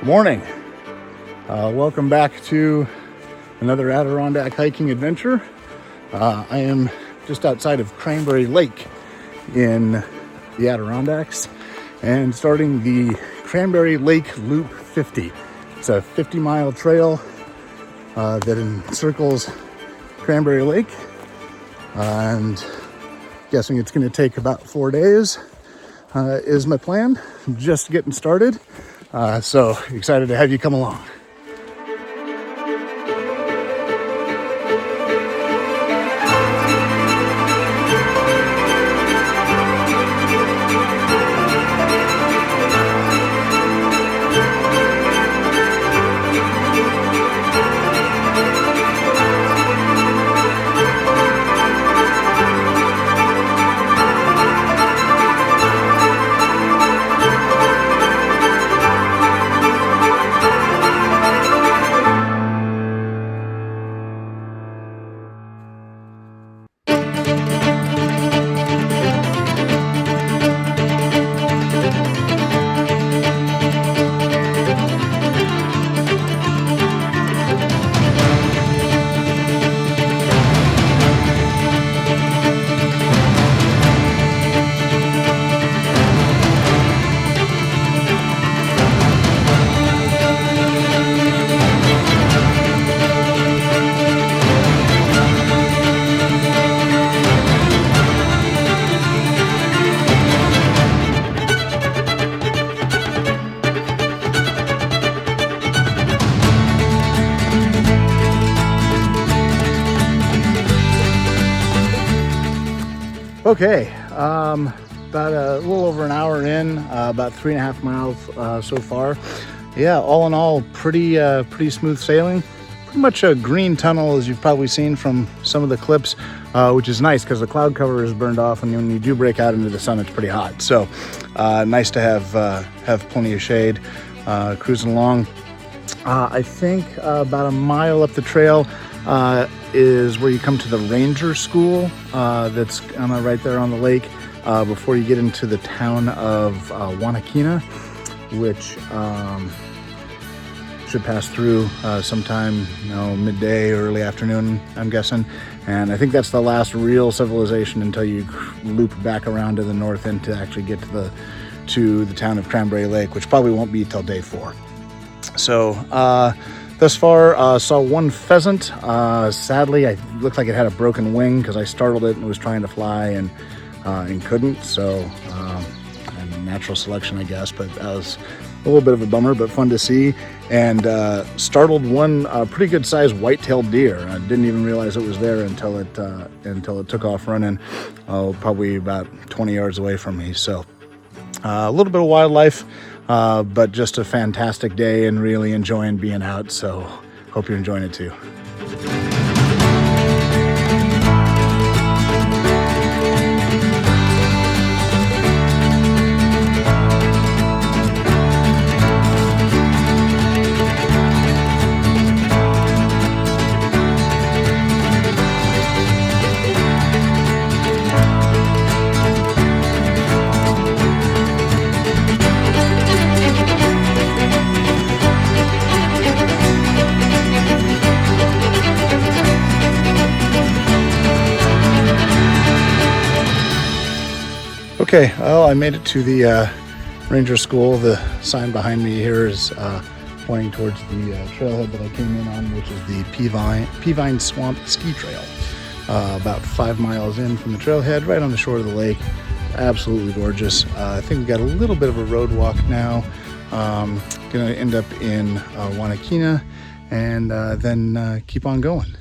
Morning. Welcome back to another Adirondack hiking adventure. I am just outside of Cranberry Lake in the Adirondacks and starting the Cranberry Lake Loop 50. It's a 50-mile trail that encircles Cranberry Lake, and guessing it's going to take about 4 days is my plan. Just getting started, so excited to have you come along. Okay, about a little over an hour in, about 3.5 miles so far. Yeah, all in all, pretty smooth sailing. Pretty much a green tunnel, as you've probably seen from some of the clips, which is nice because the cloud cover is burned off, and when you do break out into the sun, it's pretty hot. So nice to have plenty of shade cruising along. I think about a mile up the trail is where you come to the ranger school that's right there on the lake before you get into the town of Wanakina, which should pass through sometime, midday, early afternoon, I'm guessing. And I think that's the last real civilization until you loop back around to the north end to actually get to the town of Cranberry Lake, which probably won't be till day 4. So thus far, saw one pheasant. Sadly, it looked like it had a broken wing because I startled it and was trying to fly and couldn't. So natural selection, I guess, but that was a little bit of a bummer, but fun to see. And startled one pretty good sized white-tailed deer. I didn't even realize it was there until it took off running, probably about 20 yards away from me. So a little bit of wildlife. But just a fantastic day and really enjoying being out. So hope you're enjoying it too. Okay, well, I made it to the ranger school. The sign behind me here is pointing towards the trailhead that I came in on, which is the Peavine Swamp Ski Trail. About 5 miles in from the trailhead, right on the shore of the lake. Absolutely gorgeous. I think we got a little bit of a road walk now. Gonna end up in Wanakina and then keep on going.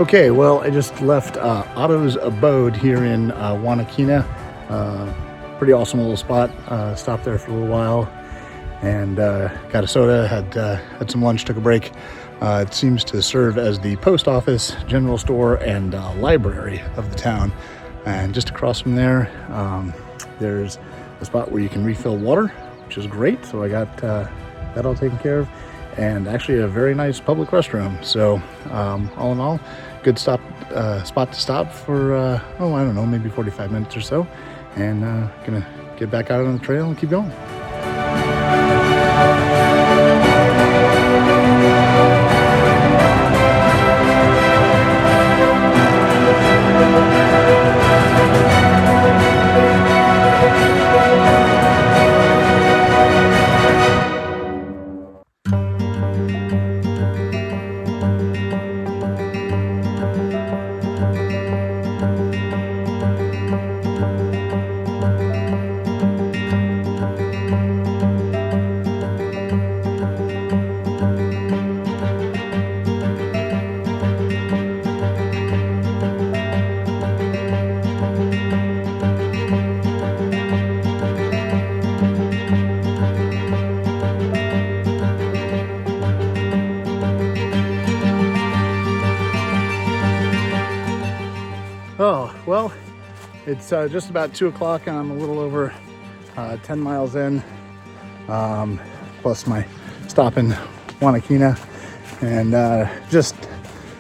Okay, well, I just left Otto's Abode here in Wanakina. Pretty awesome little spot. Stopped there for a little while and got a soda, had some lunch, took a break. It seems to serve as the post office, general store, and library of the town. And just across from there, there's a spot where you can refill water, which is great. So I got that all taken care of. And actually a very nice public restroom. So all in all, good spot to stop for, I don't know, maybe 45 minutes or so. And gonna get back out on the trail and keep going. Oh, well, it's just about 2 o'clock and I'm a little over 10 miles in, plus my stop in Wanakina, and just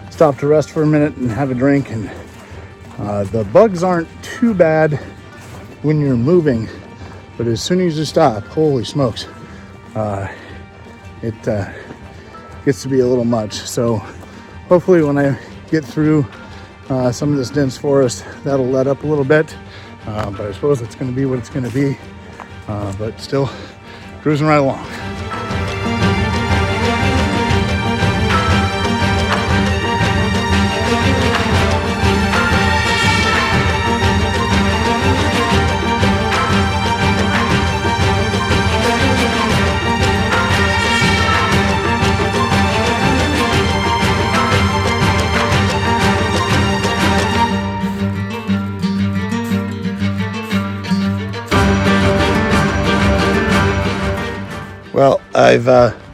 stopped to rest for a minute and have a drink. And the bugs aren't too bad when you're moving, but as soon as you stop, holy smokes, it gets to be a little much. So hopefully when I get through some of this dense forest, that'll let up a little bit, but I suppose it's going to be what it's going to be, but still cruising right along. Well, I've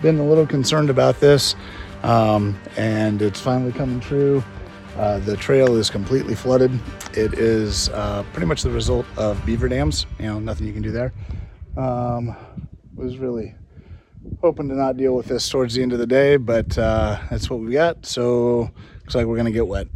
been a little concerned about this, and it's finally coming true. The trail is completely flooded. It is pretty much the result of beaver dams. Nothing you can do there. Was really hoping to not deal with this towards the end of the day, but that's what we got. So looks like we're gonna get wet.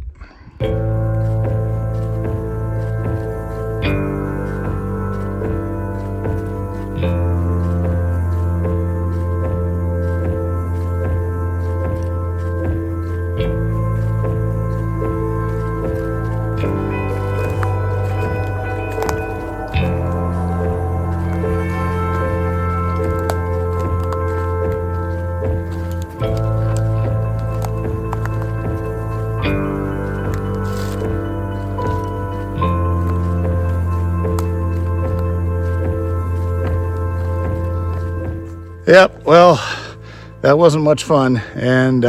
Yep, well, that wasn't much fun, and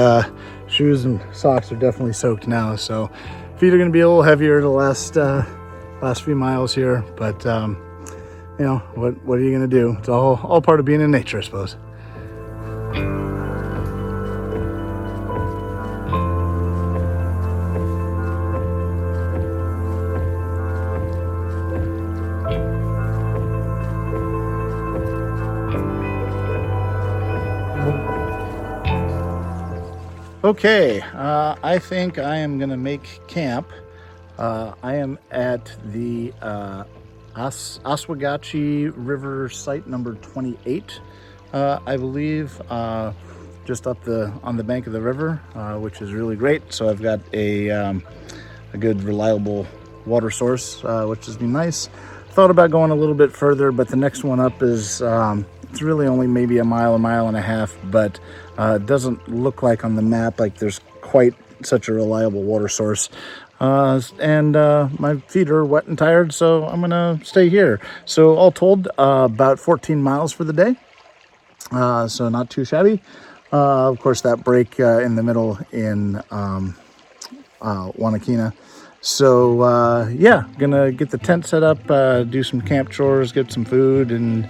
shoes and socks are definitely soaked now, so feet are going to be a little heavier the last few miles here, but what are you going to do? It's all part of being in nature, I suppose. Okay, I think I am gonna make camp. I am at the Oswegatchie River site number 28, I believe, just up on the bank of the river, which is really great. So I've got a good reliable water source, which has been nice. Thought about going a little bit further, but the next one up is it's really only maybe a mile and a half, but it doesn't look like on the map like there's quite such a reliable water source. And my feet are wet and tired, so I'm gonna stay here. So all told, about 14 miles for the day, so not too shabby. Of course, that break in the middle in Wanakina. So yeah, gonna get the tent set up, do some camp chores, get some food, and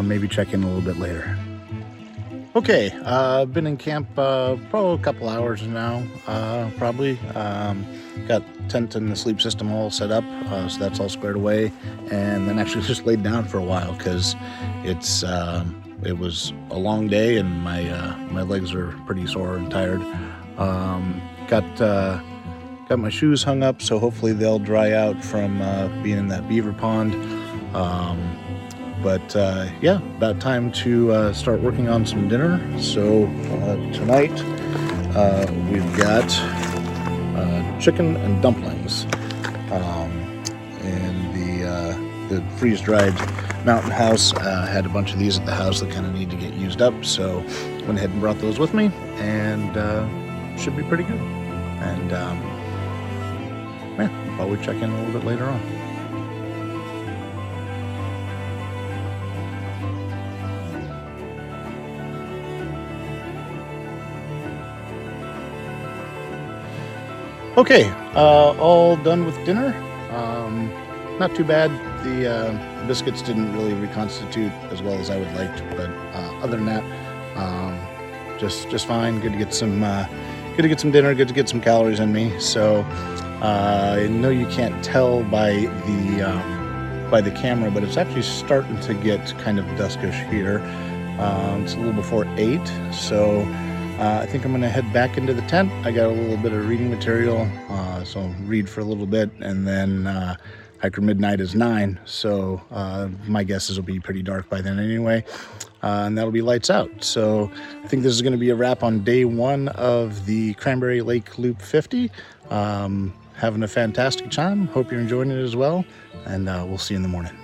maybe check in a little bit later. Okay, I've been in camp probably a couple hours now, probably. Got tent and the sleep system all set up, so that's all squared away, and then actually just laid down for a while because it was a long day and my legs are pretty sore and tired. Got my shoes hung up, so hopefully they'll dry out from being in that beaver pond. But yeah, about time to start working on some dinner. So tonight we've got chicken and dumplings. And the freeze-dried Mountain House had a bunch of these at the house that kind of need to get used up. So went ahead and brought those with me, and should be pretty good. And yeah, I'll probably check in a little bit later on. Okay, all done with dinner. Not too bad. The biscuits didn't really reconstitute as well as I would like to, but other than that, just fine. Good to get some dinner. Good to get some calories in me. So I know you can't tell by the camera, but it's actually starting to get kind of duskish here. It's a little before 8, so I think I'm going to head back into the tent. I got a little bit of reading material, so I'll read for a little bit, and then after midnight is 9, so my guess is it'll be pretty dark by then anyway, and that'll be lights out. So I think this is going to be a wrap on day 1 of the Cranberry Lake Loop 50. Having a fantastic time. Hope you're enjoying it as well, and we'll see you in the morning.